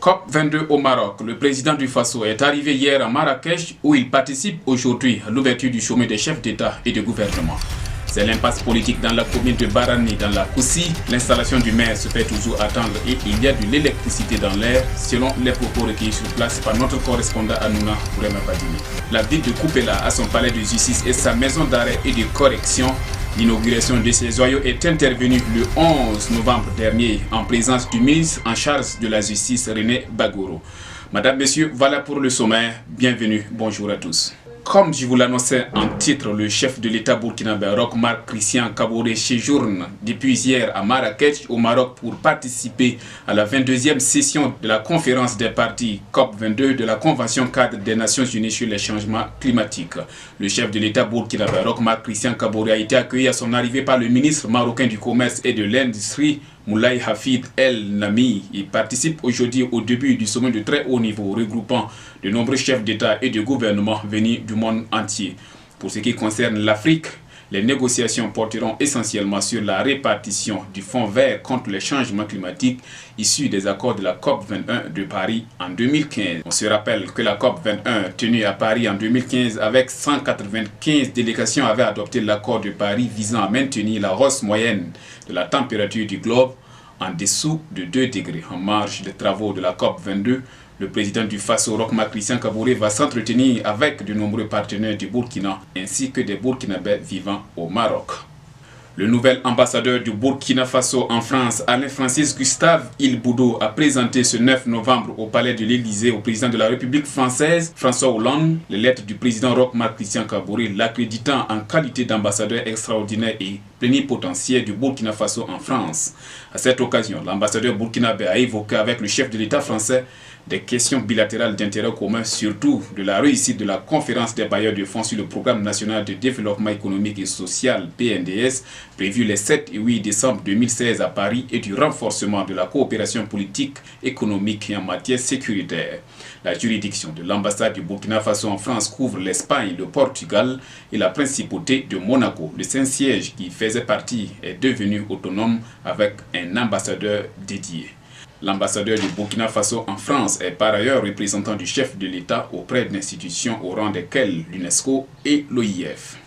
COP22 au Maroc. Le président du Faso est arrivé hier à Marrakech où il participe aujourd'hui à l'ouverture du sommet des chefs d'État et de gouvernement. C'est l'impasse politique dans la commune de Barani, dans la Koussi. L'installation du maire se fait toujours attendre et il y a de l'électricité dans l'air, selon les propos recueillis sur place par notre correspondant Anouna Bourema Padini. La ville de Koupela a son palais de justice et sa maison d'arrêt et de correction. L'inauguration de ces joyaux est intervenue le 11 novembre dernier en présence du ministre en charge de la justice René Bagoro. Madame, Messieurs, voilà pour le sommet. Bienvenue, bonjour à tous. Comme je vous l'annonçais en titre, le chef de l'État burkinabé Roch Marc Christian Kaboré séjourne depuis hier à Marrakech au Maroc pour participer à la 22e session de la conférence des parties COP22 de la Convention cadre des Nations Unies sur les changements climatiques. Le chef de l'État burkinabé Roch Marc Christian Kaboré a été accueilli à son arrivée par le ministre marocain du Commerce et de l'Industrie, Moulay Hafid El Nami. Il participe aujourd'hui au début du sommet de très haut niveau regroupant de nombreux chefs d'État et de gouvernement venus du monde entier. Pour ce qui concerne l'Afrique, les négociations porteront essentiellement sur la répartition du Fonds vert contre les changements climatiques issus des accords de la COP21 de Paris en 2015. On se rappelle que la COP21 tenue à Paris en 2015 avec 195 délégations avait adopté l'accord de Paris visant à maintenir la hausse moyenne de la température du globe en dessous de 2 degrés. En marge des travaux de la COP22, le président du Faso, Roch Marc Christian Kaboré, va s'entretenir avec de nombreux partenaires du Burkina ainsi que des Burkinabés vivant au Maroc. Le nouvel ambassadeur du Burkina Faso en France, Alain Francis Gustave Ilboudo, a présenté ce 9 novembre au palais de l'Élysée au président de la République française, François Hollande, les lettres du président Roch Marc Christian Kaboré l'accréditant en qualité d'ambassadeur extraordinaire et plénipotentiaire du Burkina Faso en France. À cette occasion, l'ambassadeur burkinabé a évoqué avec le chef de l'État français des questions bilatérales d'intérêt commun, surtout de la réussite de la conférence des bailleurs de fonds sur le programme national de développement économique et social PNDS, prévue les 7 et 8 décembre 2016 à Paris, et du renforcement de la coopération politique, économique et en matière sécuritaire. La juridiction de l'ambassade du Burkina Faso en France couvre l'Espagne, le Portugal et la principauté de Monaco. Le Saint-Siège, qui faisait partie, est devenu autonome avec un ambassadeur dédié. L'ambassadeur du Burkina Faso en France est par ailleurs représentant du chef de l'État auprès d'institutions au rang desquelles l'UNESCO et l'OIF.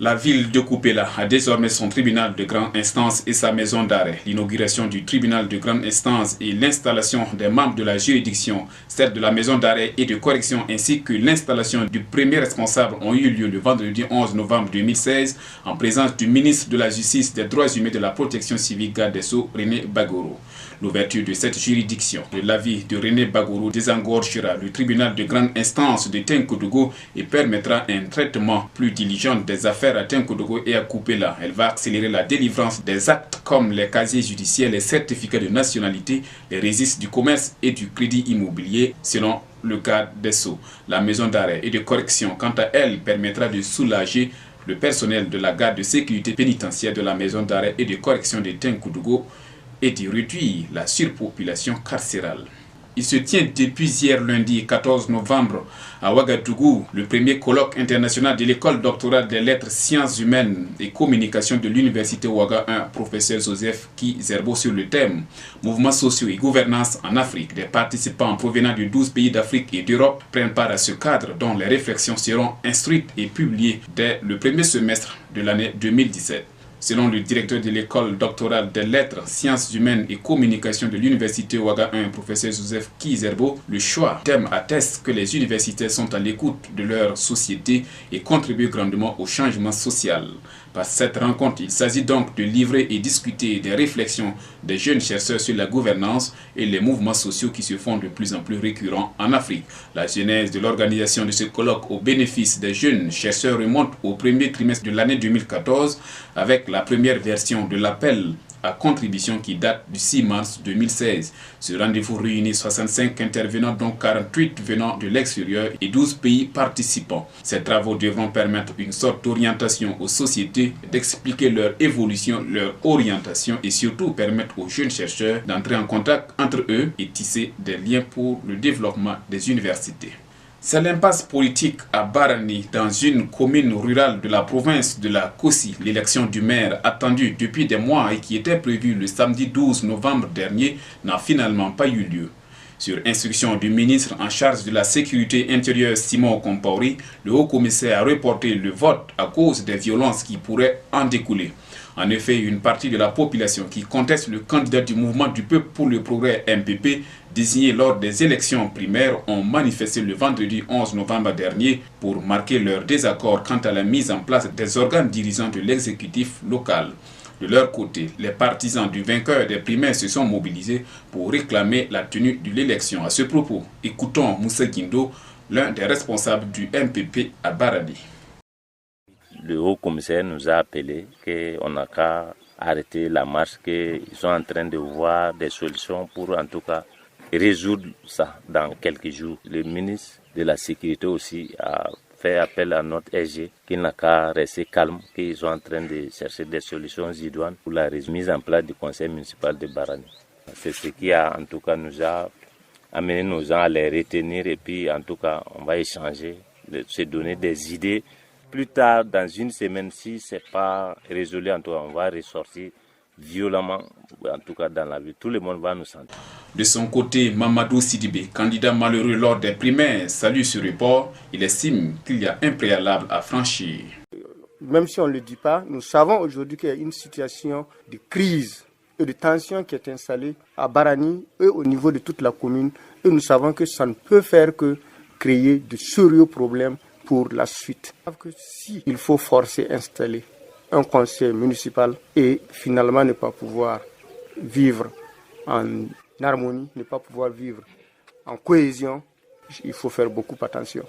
La ville de Koupela a désormais son tribunal de grande instance et sa maison d'arrêt. L'inauguration du tribunal de grande instance et l'installation des membres de la juridiction, celle de la maison d'arrêt et de correction ainsi que l'installation du premier responsable ont eu lieu le vendredi 11 novembre 2016 en présence du ministre de la Justice, des Droits humains et de la Protection civile garde des Sceaux, René Bagoro. L'ouverture de cette juridiction, de l'avis de René Bagoro, désengorgera le tribunal de grande instance de Tinkodougou et permettra un traitement plus diligent des affaires à Tinkodougou et à Koupela. Elle va accélérer la délivrance des actes comme les casiers judiciaires, les certificats de nationalité, les registres du commerce et du crédit immobilier, selon le garde des Sceaux. La maison d'arrêt et de correction, quant à elle, permettra de soulager le personnel de la garde de sécurité pénitentiaire de la maison d'arrêt et de correction de Tinkodougou et de réduire la surpopulation carcérale. Il se tient depuis hier lundi 14 novembre à Ouagadougou le premier colloque international de l'école doctorale des lettres, sciences humaines et communication de l'université Ouaga 1, professeur Joseph Kizerbo, sur le thème mouvements sociaux et gouvernance en Afrique. Des participants provenant de 12 pays d'Afrique et d'Europe prennent part à ce cadre dont les réflexions seront instruites et publiées dès le premier semestre de l'année 2017. Selon le directeur de l'école doctorale des lettres, sciences humaines et communication de l'université Ouaga 1, professeur Joseph Kizerbo, le choix thème atteste que les universitaires sont à l'écoute de leur société et contribuent grandement au changement social. Par cette rencontre, il s'agit donc de livrer et discuter des réflexions des jeunes chercheurs sur la gouvernance et les mouvements sociaux qui se font de plus en plus récurrents en Afrique. La genèse de l'organisation de ce colloque au bénéfice des jeunes chercheurs remonte au premier trimestre de l'année 2014 avec la première version de l'appel à contribution qui date du 6 mars 2016. Ce rendez-vous réunit 65 intervenants, dont 48 venant de l'extérieur et 12 pays participants. Ces travaux devront permettre une sorte d'orientation aux sociétés, d'expliquer leur évolution, leur orientation et surtout permettre aux jeunes chercheurs d'entrer en contact entre eux et tisser des liens pour le développement des universités. C'est l'impasse politique à Barani, dans une commune rurale de la province de la Koussi. L'élection du maire attendue depuis des mois et qui était prévue le samedi 12 novembre dernier n'a finalement pas eu lieu. Sur instruction du ministre en charge de la sécurité intérieure Simon Compaoré, le haut-commissaire a reporté le vote à cause des violences qui pourraient en découler. En effet, une partie de la population qui conteste le candidat du mouvement du peuple pour le progrès MPP, désigné lors des élections primaires, ont manifesté le vendredi 11 novembre dernier pour marquer leur désaccord quant à la mise en place des organes dirigeants de l'exécutif local. De leur côté, les partisans du vainqueur des primaires se sont mobilisés pour réclamer la tenue de l'élection. À ce propos, écoutons Moussa Guindo, l'un des responsables du MPP à Barani. Le haut-commissaire nous a appelé qu'on n'a qu'à arrêter la marche, qu'ils sont en train de voir des solutions pour en tout cas résoudre ça dans quelques jours. Le ministre de la Sécurité aussi a fait appel à notre SG qui n'a qu'à rester calme, qu'ils sont en train de chercher des solutions idoines pour la mise en place du conseil municipal de Barani. C'est ce qui a en tout cas nous a amené nos gens à les retenir et puis en tout cas on va échanger, se donner des idées. Plus tard, dans une semaine, si ce n'est pas résolu, en tout cas, on va ressortir violemment, en tout cas dans la vie. Tout le monde va nous sentir. De son côté, Mamadou Sidibé, candidat malheureux lors des primaires, salue ce report. Il estime qu'il y a un préalable à franchir. Même si on ne le dit pas, nous savons aujourd'hui qu'il y a une situation de crise et de tension qui est installée à Barani et au niveau de toute la commune. Et nous savons que ça ne peut faire que créer de sérieux problèmes pour la suite. Si il faut forcer installer un conseil municipal et finalement ne pas pouvoir vivre en harmonie, ne pas pouvoir vivre en cohésion, il faut faire beaucoup attention.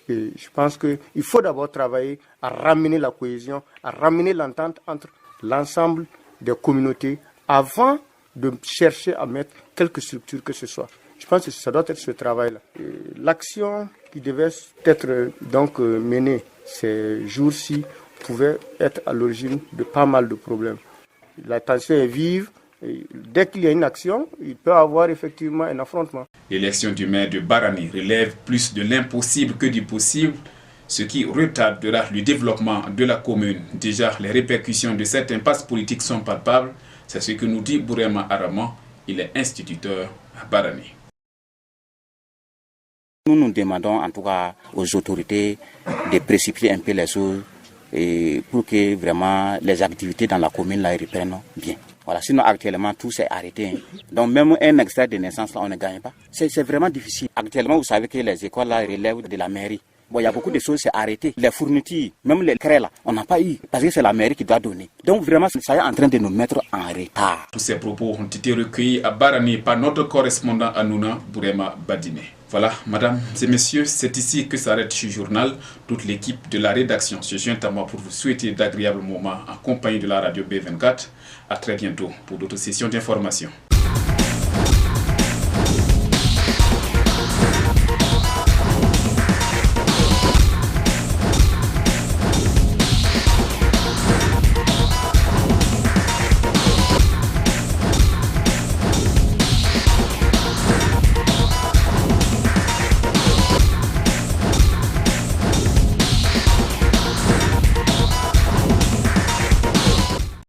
Et je pense qu'il faut d'abord travailler à ramener la cohésion, à ramener l'entente entre l'ensemble des communautés avant de chercher à mettre quelque structure que ce soit. Je pense que ça doit être ce travail-là. L'action qui devait être donc menée ces jours-ci pouvait être à l'origine de pas mal de problèmes. La tension est vive. Et dès qu'il y a une action, il peut y avoir effectivement un affrontement. L'élection du maire de Barani relève plus de l'impossible que du possible, ce qui retardera le développement de la commune. Déjà, les répercussions de cette impasse politique sont palpables. C'est ce que nous dit Bourema Araman. Il est instituteur à Barani. Nous demandons en tout cas aux autorités de précipiter un peu les choses et pour que vraiment les activités dans la commune là reprennent bien. Voilà, sinon actuellement tout s'est arrêté. Donc même un extrait de naissance là on ne gagne pas. C'est vraiment difficile. Actuellement vous savez que les écoles là relèvent de la mairie. Bon, il y a beaucoup de choses qui sont arrêtées. Les fournitures, même les crêts là, on n'a pas eu parce que c'est la mairie qui doit donner. Donc vraiment ça est en train de nous mettre en retard. Tous ces propos ont été recueillis à Barani par notre correspondant Anouna Bourema Badine. Voilà, mesdames et messieurs, c'est ici que s'arrête ce journal. Toute l'équipe de la rédaction se joint à moi pour vous souhaiter d'agréables moments en compagnie de la radio B24. À très bientôt pour d'autres sessions d'information.